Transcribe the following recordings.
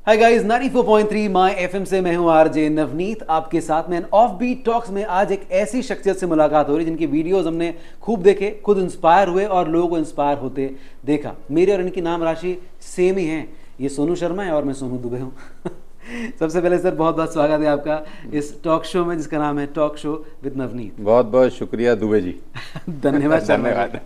Hi guys, 94.3 my FM से मैं हूं आरजे नवनीत आपके साथ में। ऑफ बीट टॉक्स में आज एक ऐसी शख्सियत से मुलाकात हो रही है जिनकी वीडियोस हमने खूब देखे, खुद इंस्पायर हुए और लोगों को इंस्पायर होते देखा। मेरी और इनकी नाम राशि सेम ही है। ये सोनू शर्मा है और मैं सोनू दुबे हूँ। सबसे पहले सर बहुत बहुत स्वागत है आपका इस टॉक शो में जिसका नाम है टॉक शो विद नवनीत। बहुत बहुत शुक्रिया दुबे जी। धन्यवाद सर। धन्यवाद।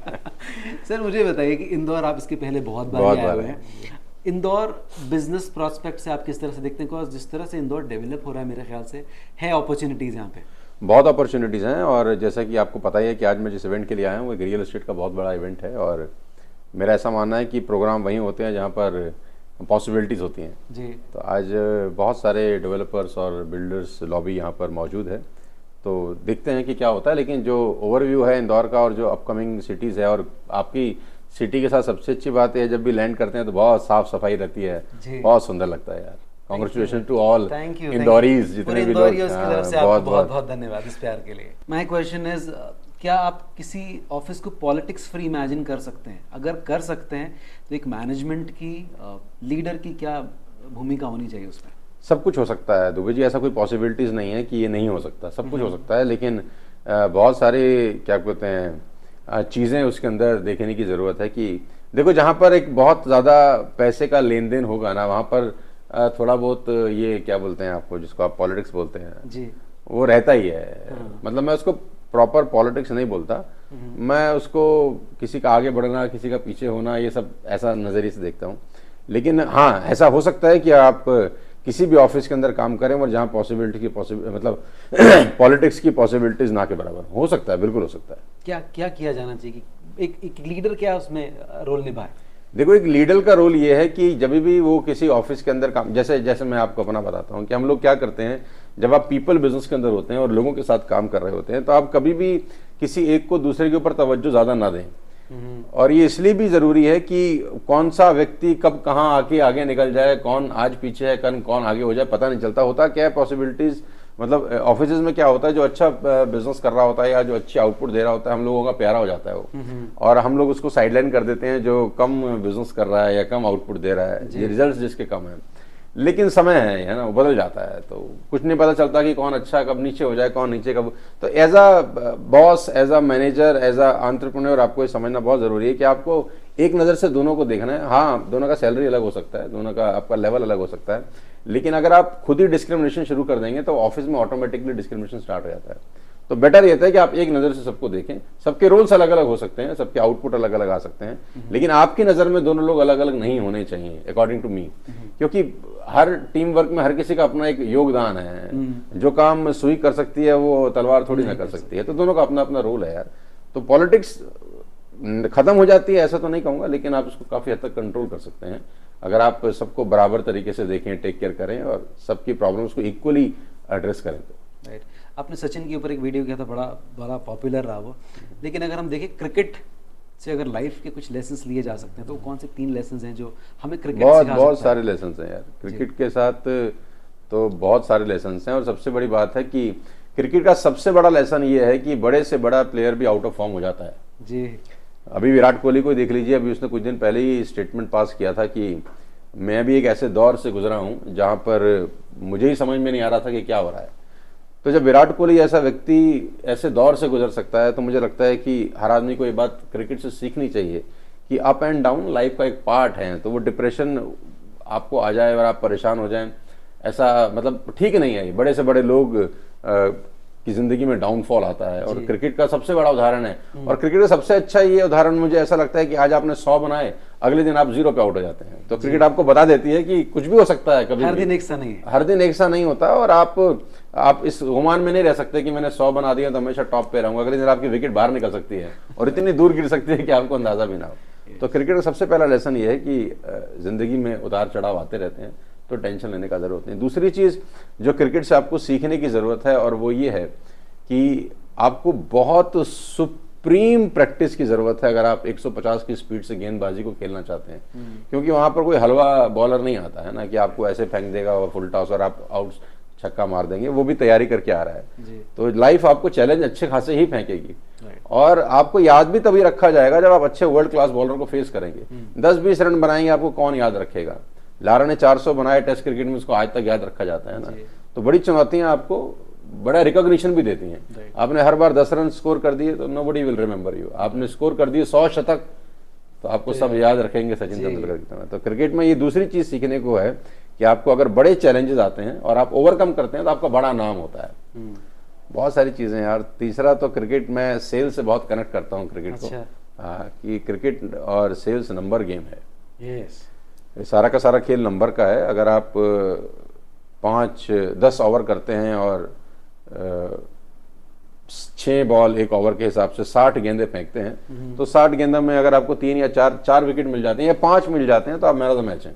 सर मुझे बताइए कि इंदौर आप इसके पहले बहुत बार आए हुए हैं। इंदौर बिजनेस प्रोस्पेक्ट से आप किस तरह से देखते हैं? बिकॉज जिस तरह से इंदौर डेवलप हो रहा है मेरे ख्याल से है अपॉर्चुनिटीज़ यहाँ पे। बहुत अपॉर्चुनिटीज़ हैं और जैसा कि आपको पता ही है कि आज मैं जिस इवेंट के लिए आया हूँ वो एक रियल एस्टेट का बहुत बड़ा इवेंट है और मेरा ऐसा मानना है कि प्रोग्राम वहीं होते हैं जहाँ पर पॉसिबिलिटीज़ होती हैं जी। तो आज बहुत सारे डेवलपर्स और बिल्डर्स लॉबी यहाँ पर मौजूद है, तो देखते हैं कि क्या होता है। लेकिन जो ओवरव्यू है इंदौर का और जो अपकमिंग सिटीज़ है और आपकी सिटी के साथ सबसे अच्छी बात है जब भी लैंड करते हैं तो बहुत साफ सफाई रहती है, बहुत सुंदर लगता है यार। कॉन्ग्रेचुलेशन टू ऑल इंदौरीज जितने भी लोग। बहुत बहुत बहुत धन्यवाद इस प्यार के लिए। माय क्वेश्चन इज, क्या आप किसी ऑफिस को पॉलिटिक्स फ्री इमेजिन कर सकते हैं? अगर कर सकते हैं तो एक मैनेजमेंट की लीडर की क्या भूमिका होनी चाहिए उसमें? सब कुछ हो सकता है दुबे जी, ऐसा कोई पॉसिबिलिटीज़ नहीं है कि ये नहीं हो सकता, सब कुछ हो सकता है। लेकिन बहुत सारे क्या कहते हैं चीज़ें उसके अंदर देखने की ज़रूरत है कि देखो जहाँ पर एक बहुत ज़्यादा पैसे का लेन देन होगा ना वहाँ पर थोड़ा बहुत ये क्या बोलते हैं आपको, जिसको आप पॉलिटिक्स बोलते हैं जी, वो रहता ही है। मतलब मैं उसको प्रॉपर पॉलिटिक्स नहीं बोलता, मैं उसको किसी का आगे बढ़ना किसी का पीछे होना ये सब ऐसा नज़रिए से देखता हूँ। लेकिन हाँ, ऐसा हो सकता है कि आप किसी भी ऑफिस के अंदर काम करें और जहाँ पॉसिबिलिटी की मतलब पॉलिटिक्स की पॉसिबिलिटीज ना के बराबर हो सकता है, बिल्कुल हो सकता है। क्या क्या किया जाना चाहिए कि एक लीडर क्या उसमें रोल निभाए? देखो एक लीडर का रोल ये है कि जब भी वो किसी ऑफिस के अंदर काम, जैसे मैं आपको अपना बताता हूँ कि हम लोग क्या करते हैं जब आप पीपल बिजनेस के अंदर होते हैं और लोगों के साथ काम कर रहे होते हैं तो आप कभी भी किसी एक को दूसरे के ऊपर तवज्जो ज़्यादा ना दें। और ये इसलिए भी ज़रूरी है कि कौन सा व्यक्ति कब कहाँ आके आगे निकल जाए, कौन आज पीछे है, कौन आगे हो जाए, पता नहीं चलता। होता क्या है पॉसिबिलिटीज़, मतलब ऑफिसेज में क्या होता है, जो अच्छा बिजनेस कर रहा होता है या जो अच्छी आउटपुट दे रहा होता है हम लोगों का प्यारा हो जाता है वो, और हम लोग उसको साइडलाइन कर देते हैं जो कम बिजनेस कर रहा है या कम आउटपुट दे रहा है, ये रिजल्ट जिसके कम है। लेकिन समय है ना, वो बदल जाता है तो कुछ नहीं पता चलता कि कौन अच्छा कब नीचे हो जाए, कौन नीचे कब। तो as a boss, as a manager, as an entrepreneur आपको ये समझना बहुत ज़रूरी है कि आपको एक नज़र से दोनों को देखना है। हाँ, दोनों का सैलरी अलग हो सकता है, दोनों का आपका लेवल अलग हो सकता है, लेकिन अगर आप खुद ही डिस्क्रिमिनेशन शुरू कर देंगे तो ऑफिस में ऑटोमेटिकली डिस्क्रिमिनेशन स्टार्ट हो जाता है। तो बेटर ये है कि आप एक नज़र से सबको देखें। सबके रोल्स अलग अलग हो सकते हैं, सबके आउटपुट अलग अलग आ सकते हैं, लेकिन आपकी नज़र में दोनों लोग अलग अलग नहीं होने चाहिए अकॉर्डिंग टू मी, क्योंकि हर टीम वर्क में हर किसी का अपना एक योगदान है। जो काम सुई कर सकती है वो तलवार थोड़ी ना कर सकती है, तो दोनों का अपना अपना रोल है यार। तो पॉलिटिक्स खत्म हो जाती है ऐसा तो नहीं कहूँगा, लेकिन आप इसको काफ़ी हद तक कंट्रोल कर सकते हैं अगर आप सबको बराबर तरीके से देखें, टेक केयर करें और सबकी प्रॉब्लम्स को इक्वली एड्रेस करें। तो राइट, आपने सचिन के ऊपर एक वीडियो किया था, बड़ा पॉपुलर रहा वो। लेकिन अगर हम देखें क्रिकेट से अगर लाइफ के कुछ लेसन्स लिए जा सकते हैं तो कौन से 3 लेसन्स हैं जो हमें क्रिकेट बहुत सारे लेसन्स हैं यार क्रिकेट के साथ, तो बहुत सारे लेसन्स हैं। और सबसे बड़ी बात है कि क्रिकेट का सबसे बड़ा लेसन ये है कि बड़े से बड़ा प्लेयर भी आउट ऑफ फॉर्म हो जाता है जी। अभी विराट कोहली को देख लीजिए, अभी उसने कुछ दिन पहले ही स्टेटमेंट पास किया था कि मैं भी एक ऐसे दौर से गुजरा हूँ जहाँ पर मुझे ही समझ में नहीं आ रहा था कि क्या हो रहा है। तो जब विराट कोहली ऐसा व्यक्ति ऐसे दौर से गुजर सकता है तो मुझे लगता है कि हर आदमी को ये बात क्रिकेट से सीखनी चाहिए कि अप एंड डाउन लाइफ का एक पार्ट है। तो वो डिप्रेशन आपको आ जाए और आप परेशान हो जाएं, ऐसा मतलब ठीक नहीं है। बड़े से बड़े लोग की जिंदगी में डाउनफॉल आता है और क्रिकेट का सबसे बड़ा उदाहरण है। और क्रिकेट का सबसे अच्छा ये उदाहरण मुझे ऐसा लगता है कि आज आपने 100 बनाए, अगले दिन आप 0 पे आउट हो जाते हैं। तो क्रिकेट आपको बता देती है कि कुछ भी हो सकता है, कभी हर दिन एक सा नहीं है, हर दिन एक सा नहीं होता। और आप इस गुमान में नहीं रह सकते कि मैंने 100 बना दिया तो हमेशा टॉप पे रहूंगा। अगले दिन आपकी विकेट बाहर निकल सकती है और इतनी दूर गिर सकती है कि आपको अंदाजा भी ना हो। तो क्रिकेट का सबसे पहला लेसन ये है कि जिंदगी में उतार चढ़ाव आते रहते हैं, तो टेंशन लेने का जरूरत नहीं। दूसरी चीज जो क्रिकेट से आपको सीखने की जरूरत है और वो ये है कि आपको बहुत सुप्रीम प्रैक्टिस की जरूरत है अगर आप 150 की स्पीड से गेंदबाजी को खेलना चाहते हैं, क्योंकि वहां पर कोई हलवा बॉलर नहीं आता है ना कि आपको ऐसे फेंक देगा और फुल टॉस और आप आउट छक्का मार देंगे, वो भी तैयारी करके आ रहा है। तो लाइफ आपको चैलेंज अच्छे खासे ही फेंकेगी और आपको याद भी तभी रखा जाएगा जब आप अच्छे वर्ल्ड क्लास बॉलर को फेस करेंगे। 10-20 रन बनाएंगे आपको कौन याद रखेगा, लारा ने 400 बनाए टेस्ट क्रिकेट में, उसको आज तक याद रखा जाता है ना। तो बड़ी चुनौतियां आपको बड़ा रिकॉग्निशन भी देती हैं। आपने हर बार 10 रन स्कोर कर दिए तो नोबडी विल रिमेंबर यू। आपने स्कोर कर दिए 100 शतक तो आपको सब याद रखेंगे सचिन तेंदुलकर की तरह। तो क्रिकेट में ये दूसरी चीज सीखने को है कि आपको अगर बड़े चैलेंजेस आते हैं और आप ओवरकम करते हैं तो आपका बड़ा नाम होता है। बहुत सारी चीजें यार। तीसरा तो क्रिकेट में सेल से बहुत कनेक्ट करता हूँ क्रिकेट को। हाँ, कि क्रिकेट और सेल्स नंबर गेम है। ये सारा का सारा खेल नंबर का है। अगर आप 5-10 ओवर करते हैं और 6 बॉल 1 ओवर के हिसाब से 60 गेंदे फेंकते हैं तो 60 गेंदों में अगर आपको 3 या 4 विकेट मिल जाते हैं या 5 मिल जाते हैं तो आप मैन ऑफ द मैच हैं।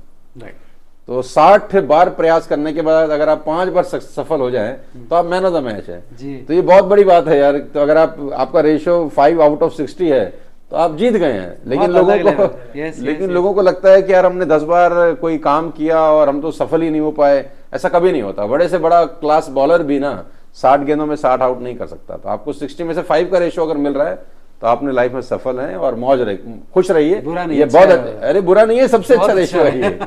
तो 60 बार प्रयास करने के बाद अगर आप 5 बार सफल हो जाएं तो आप मैन ऑफ द मैच है। तो ये बहुत बड़ी बात है यार। तो अगर आपका रेशियो 5 आउट ऑफ 60 है तो आप जीत गए हैं। लेकिन लोगों को लगता है कि यार हमने 10 बार कोई काम किया और हम तो सफल ही नहीं हो पाए। ऐसा कभी नहीं होता। बड़े से बड़ा क्लास बॉलर भी ना 60 गेंदों में 60 आउट नहीं कर सकता। तो आपको 60 में से 5 का रेशियो अगर मिल रहा है तो आपने लाइफ में सफल हैं और मौज रही, खुश रहिए। ये बहुत अरे बुरा नहीं है, सबसे अच्छा रेशियो है ये।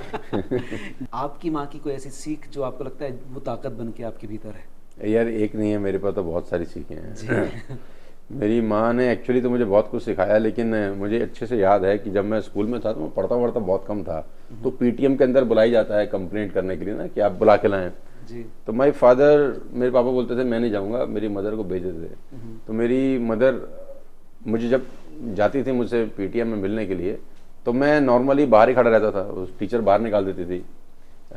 आपकी माँ की कोई ऐसी सीख जो आपको लगता है वो ताकत बन के आपके भीतर है? यार एक नहीं है, मेरे पास तो बहुत सारी सीखें हैं। मेरी माँ ने एक्चुअली तो मुझे बहुत कुछ सिखाया, लेकिन मुझे अच्छे से याद है कि जब मैं स्कूल में था तो मैं पढ़ता बहुत कम था। तो पीटीएम के अंदर बुलाई जाता है कंप्लेंट करने के लिए ना कि आप बुला के लाएं। तो माई फादर, मेरे पापा बोलते थे मैं नहीं जाऊंगा, मेरी मदर को भेज देते। तो मेरी मदर मुझे जब जाती थी मुझसे पीटीएम में मिलने के लिए तो मैं नॉर्मली बाहर ही खड़ा रहता था। उस टीचर बाहर निकाल देती थी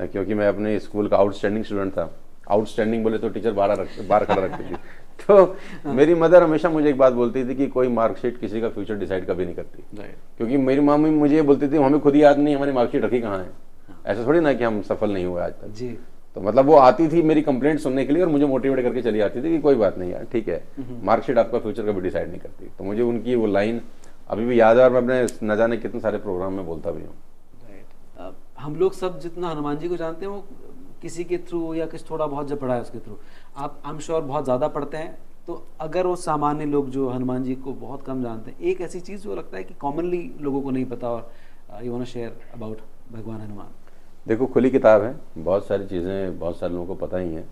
क्योंकि मैं अपने स्कूल का आउटस्टैंडिंग स्टूडेंट था। आउटस्टैंडिंग बोले तो टीचर बाहर खड़ा रखती थी। तो मेरी मदर हमेशा मुझे एक बात बोलती थी कि कोई मार्कशीट किसी का फ्यूचर डिसाइड कभी नहीं करती। क्योंकि मेरी मम्मी मुझे बोलती थी हमें खुद ही याद नहीं हमारी मार्कशीट रखी कहाँ है। ऐसा थोड़ी ना कि हम सफल नहीं हुए आज तक। तो मतलब वो आती थी मेरी कंप्लेंट सुनने के लिए और मुझे मोटिवेट करके चली आती थी कि कोई बात नहीं यार, ठीक है, मार्कशीट आपका फ्यूचर कभी डिसाइड नहीं करती। तो मुझे उनकी वो लाइन अभी भी याद है और मैं अपने न जाने कितने सारे प्रोग्राम में बोलता भी हूँ। हम लोग सब जितना हनुमान जी को जानते हैं वो किसी के थ्रू या कुछ थोड़ा बहुत जब पढ़ा है उसके थ्रू। आप आई एम श्योर बहुत ज़्यादा पढ़ते हैं। तो अगर वो सामान्य लोग जो हनुमान जी को बहुत कम जानते हैं, एक ऐसी चीज़ जो लगता है कि कॉमनली लोगों को नहीं पता और you want to share about भगवान हनुमान? देखो, खुली किताब है, बहुत सारी चीज़ें बहुत सारे लोगों को पता ही हैं।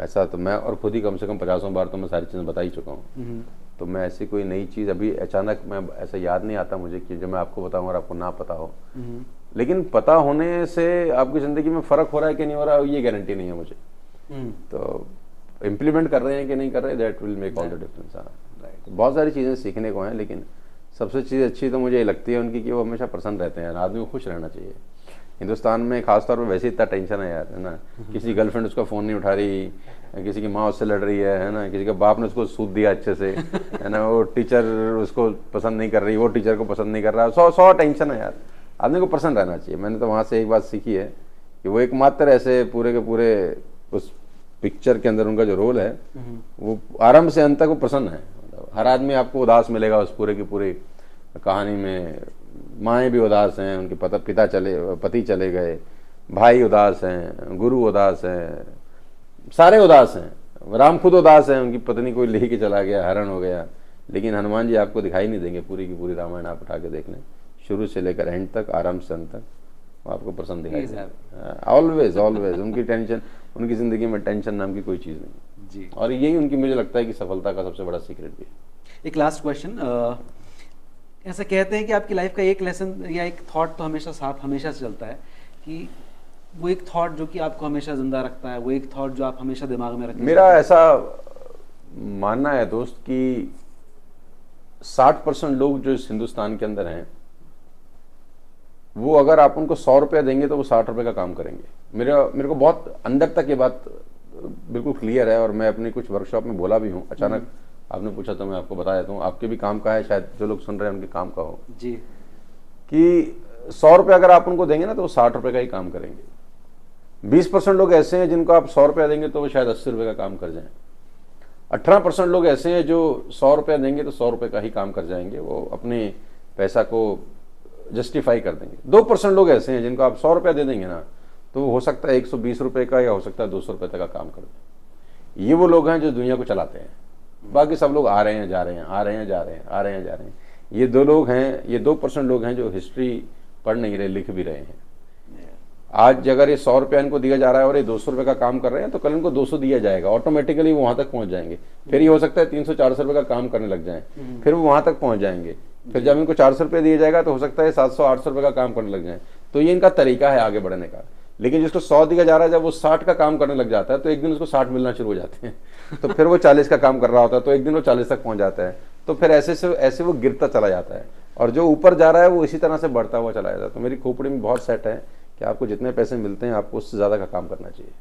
ऐसा तो मैं और खुद ही कम से कम 50 बार तो मैं सारी चीज़ें बता ही चुका हूँ। तो मैं ऐसी कोई नई चीज़ अभी अचानक मैं ऐसा याद नहीं आता मुझे कि जो मैं आपको बताऊँ और आपको ना पता हो। लेकिन पता होने से आपकी ज़िंदगी में फ़र्क हो रहा है कि नहीं हो रहा है ये गारंटी नहीं है मुझे। तो इम्प्लीमेंट कर रहे हैं कि नहीं कर रहे, that will make all the difference. हाँ, बहुत सारी चीज़ें सीखने को हैं, लेकिन सबसे चीज़ अच्छी तो मुझे ये लगती है उनकी कि वो हमेशा प्रसन्न रहते हैं। आदमी को खुश रहना चाहिए। हिंदुस्तान में खासतौर पर वैसे इतना टेंशन है यार, है ना। किसी गर्लफ्रेंड उसका फ़ोन नहीं उठा रही, किसी की माँ उससे लड़ रही है ना, किसी के बाप ने उसको सूद दिया अच्छे से, है ना, वो टीचर उसको पसंद नहीं कर रही, वो टीचर को पसंद नहीं कर रहा। 100 टेंशन है यार। आदमी को प्रसन्न रहना चाहिए। मैंने तो वहाँ से एक बात सीखी है कि वो एकमात्र ऐसे पूरे के पूरे उस पिक्चर के अंदर उनका जो रोल है वो आरंभ से अंत तक वो प्रसन्न है। हर आदमी आपको उदास मिलेगा उस पूरे की पूरी कहानी में। माएँ भी उदास हैं, उनके पति चले गए, भाई उदास हैं, गुरु उदास हैं, सारे उदास हैं। राम खुद उदास हैं, उनकी पत्नी कोई ले के चला गया, हरण हो गया। लेकिन हनुमान जी आपको दिखाई नहीं देंगे। पूरी की पूरी रामायण आप उठा के देख लें, शुरू से लेकर एंड तक, आरंभ से अंत तक, वो आपको पसंद दिखाई देगा। ऑलवेज उनकी टेंशन, उनकी जिंदगी में टेंशन नाम की कोई चीज़ नहीं जी। और यही उनकी मुझे लगता है कि सफलता का सबसे बड़ा सीक्रेट भी है। एक लास्ट क्वेश्चन, ऐसा कहते हैं कि आपकी लाइफ का एक लेसन या एक थॉट तो हमेशा से चलता है कि वो एक थॉट जो कि आपको हमेशा जिंदा रखता है, वो एक थॉट जो आप हमेशा दिमाग में रखते हैं। मेरा ऐसा मानना है दोस्त कि 60% लोग जो इस हिंदुस्तान के अंदर हैं वो अगर आप उनको 100 रुपया देंगे तो वो 60 रुपये का काम करेंगे। मेरे को बहुत अंदर तक ये बात बिल्कुल क्लियर है और मैं अपनी कुछ वर्कशॉप में बोला भी हूँ। अचानक आपने पूछा तो मैं आपको बता देता हूँ। आपके भी काम का है, शायद जो लोग सुन रहे हैं उनके काम का हो जी, कि 100 रुपये अगर आप उनको देंगे ना तो वो 60 रुपये का ही काम करेंगे। 20% लोग ऐसे हैं जिनको आप 100 रुपया देंगे तो वो शायद 80 रुपये का काम कर जाएं। 18% लोग ऐसे हैं जो 100 रुपया देंगे तो 100 रुपये का ही काम कर जाएंगे, वो अपने पैसा को जस्टिफाई कर देंगे। 2% लोग ऐसे हैं जिनको आप 100 रुपया दे देंगे ना तो वो हो सकता है 120 रुपये का या हो सकता है 200 रुपये तक का काम कर दें। ये वो लोग हैं जो दुनिया को चलाते हैं। बाकी सब लोग आ रहे हैं जा रहे हैं, आ रहे हैं जा रहे हैं, आ रहे हैं जा रहे हैं। ये 2% लोग हैं जो हिस्ट्री पढ़ नहीं रहे, लिख भी रहे हैं। आज अगर ये 100 रुपया इनको दिया जा रहा है और ये 200 रुपये का काम कर रहे हैं, तो कल इनको 200 दिया जाएगा, ऑटोमेटिकली वो वहां तक पहुंच जाएंगे। फिर ये हो सकता है 300-400 रुपये का काम करने लग जाए, फिर वो वहां तक पहुंच जाएंगे। फिर जब इनको 400 रुपये दिया जाएगा तो हो सकता है 700-800 रुपये का काम करने लग जाए। तो ये इनका तरीका है आगे बढ़ने का। लेकिन जिसको 100 दिया जा रहा है, जब वो 60 का काम करने लग जाता है तो एक दिन उसको 60 मिलना शुरू हो जाते हैं। तो फिर वो 40 का काम कर रहा होता है, तो एक दिन वो 40 तक पहुंच जाता है। तो फिर ऐसे वो गिरता चला जाता है, और जो ऊपर जा रहा है वो इसी तरह से बढ़ता हुआ चला जाता है। तो मेरी खोपड़ी में बहुत सेट है कि आपको जितने पैसे मिलते हैं आपको उससे ज़्यादा का काम करना चाहिए।